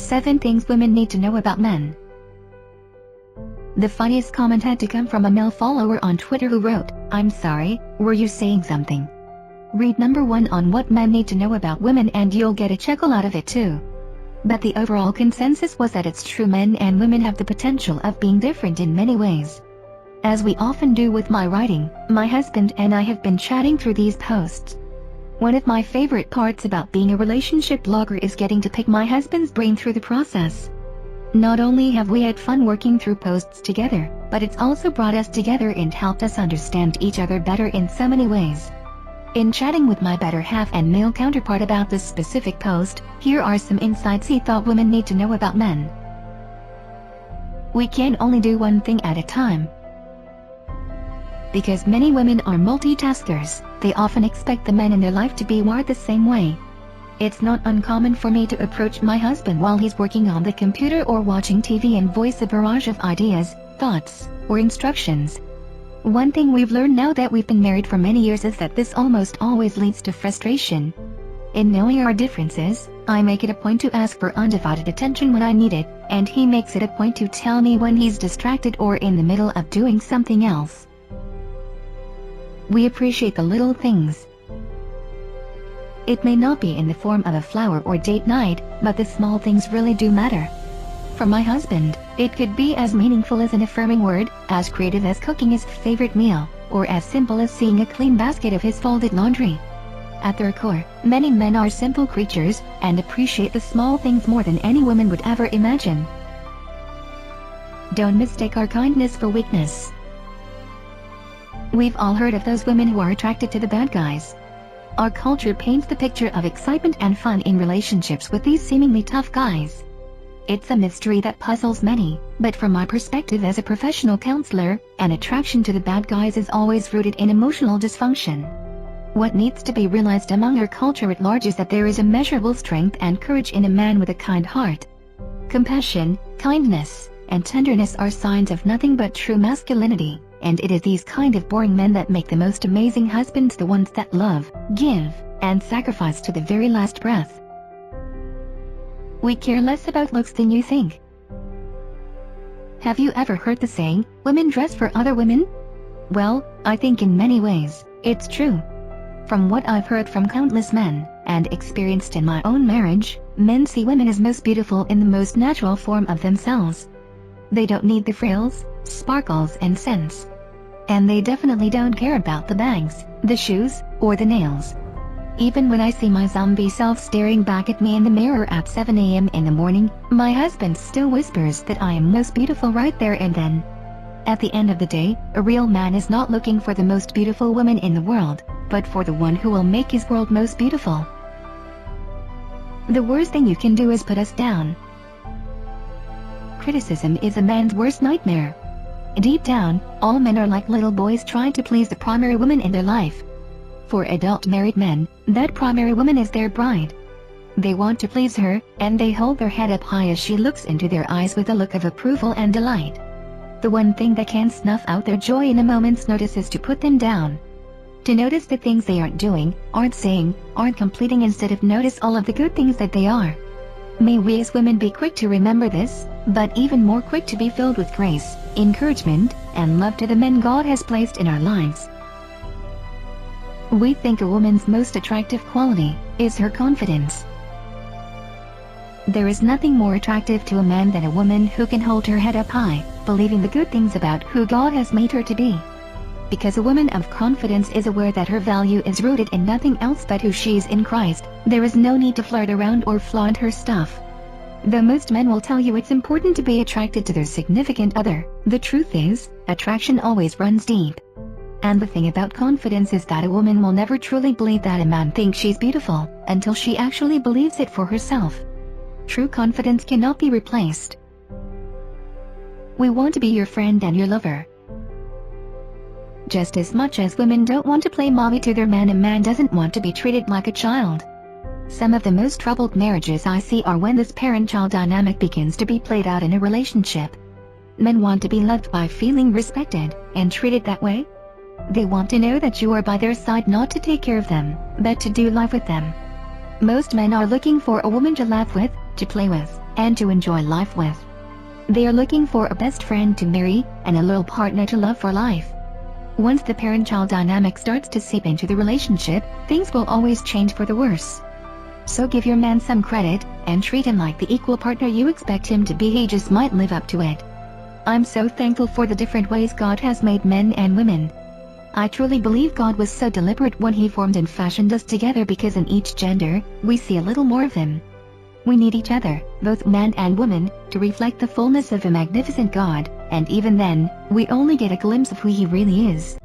7 Things Women Need to Know About Men. The funniest comment had to come from a male follower on Twitter who wrote, "I'm sorry, were you saying something?" Read number 1 on what men need to know about women and you'll get a chuckle out of it too. But the overall consensus was that it's true, men and women have the potential of being different in many ways. As we often do with my writing, my husband and I have been chatting through these posts. One of my favorite parts about being a relationship blogger is getting to pick my husband's brain through the process. Not only have we had fun working through posts together, but it's also brought us together and helped us understand each other better in so many ways. In chatting with my better half and male counterpart about this specific post, here are some insights he thought women need to know about men. We can only do one thing at a time. Because many women are multitaskers, they often expect the men in their life to be wired the same way. It's not uncommon for me to approach my husband while he's working on the computer or watching TV and voice a barrage of ideas, thoughts, or instructions. One thing we've learned now that we've been married for many years is that this almost always leads to frustration. In knowing our differences, I make it a point to ask for undivided attention when I need it, and he makes it a point to tell me when he's distracted or in the middle of doing something else. We appreciate the little things. It may not be in the form of a flower or date night, but the small things really do matter. For my husband, it could be as meaningful as an affirming word, as creative as cooking his favorite meal, or as simple as seeing a clean basket of his folded laundry. At their core, many men are simple creatures, and appreciate the small things more than any woman would ever imagine. Don't mistake our kindness for weakness. We've all heard of those women who are attracted to the bad guys. Our culture paints the picture of excitement and fun in relationships with these seemingly tough guys. It's a mystery that puzzles many, but from my perspective as a professional counselor, an attraction to the bad guys is always rooted in emotional dysfunction. What needs to be realized among our culture at large is that there is immeasurable strength and courage in a man with a kind heart. Compassion, kindness, and tenderness are signs of nothing but true masculinity, and it is these kind of boring men that make the most amazing husbands, the ones that love, give, and sacrifice to the very last breath. We care less about looks than you think. Have you ever heard the saying, "Women dress for other women"? Well, I think in many ways, it's true. From what I've heard from countless men, and experienced in my own marriage, men see women as most beautiful in the most natural form of themselves. They don't need the frills, sparkles and scents. And they definitely don't care about the bags, the shoes, or the nails. Even when I see my zombie self staring back at me in the mirror at 7 a.m. in the morning, my husband still whispers that I am most beautiful right there and then. At the end of the day, a real man is not looking for the most beautiful woman in the world, but for the one who will make his world most beautiful. The worst thing you can do is put us down. Criticism is a man's worst nightmare. Deep down, all men are like little boys trying to please the primary woman in their life. For adult married men, that primary woman is their bride. They want to please her, and they hold their head up high as she looks into their eyes with a look of approval and delight. The one thing that can snuff out their joy in a moment's notice is to put them down. To notice the things they aren't doing, aren't saying, aren't completing instead of notice all of the good things that they are. May we as women be quick to remember this, but even more quick to be filled with grace, encouragement, and love to the men God has placed in our lives. We think a woman's most attractive quality is her confidence. There is nothing more attractive to a man than a woman who can hold her head up high, believing the good things about who God has made her to be. Because a woman of confidence is aware that her value is rooted in nothing else but who she is in Christ, there is no need to flirt around or flaunt her stuff. Though most men will tell you it's important to be attracted to their significant other, the truth is, attraction always runs deep. And the thing about confidence is that a woman will never truly believe that a man thinks she's beautiful, until she actually believes it for herself. True confidence cannot be replaced. We want to be your friend and your lover. Just as much as women don't want to play mommy to their man, a man doesn't want to be treated like a child. Some of the most troubled marriages I see are when this parent-child dynamic begins to be played out in a relationship. Men want to be loved by feeling respected, and treated that way. They want to know that you are by their side not to take care of them, but to do life with them. Most men are looking for a woman to laugh with, to play with, and to enjoy life with. They are looking for a best friend to marry and a loyal partner to love for life. Once the parent-child dynamic starts to seep into the relationship, things will always change for the worse. So give your man some credit, and treat him like the equal partner you expect him to be. He just might live up to it. I'm so thankful for the different ways God has made men and women. I truly believe God was so deliberate when He formed and fashioned us together, because in each gender, we see a little more of Him. We need each other, both man and woman, to reflect the fullness of a magnificent God, and even then, we only get a glimpse of who He really is.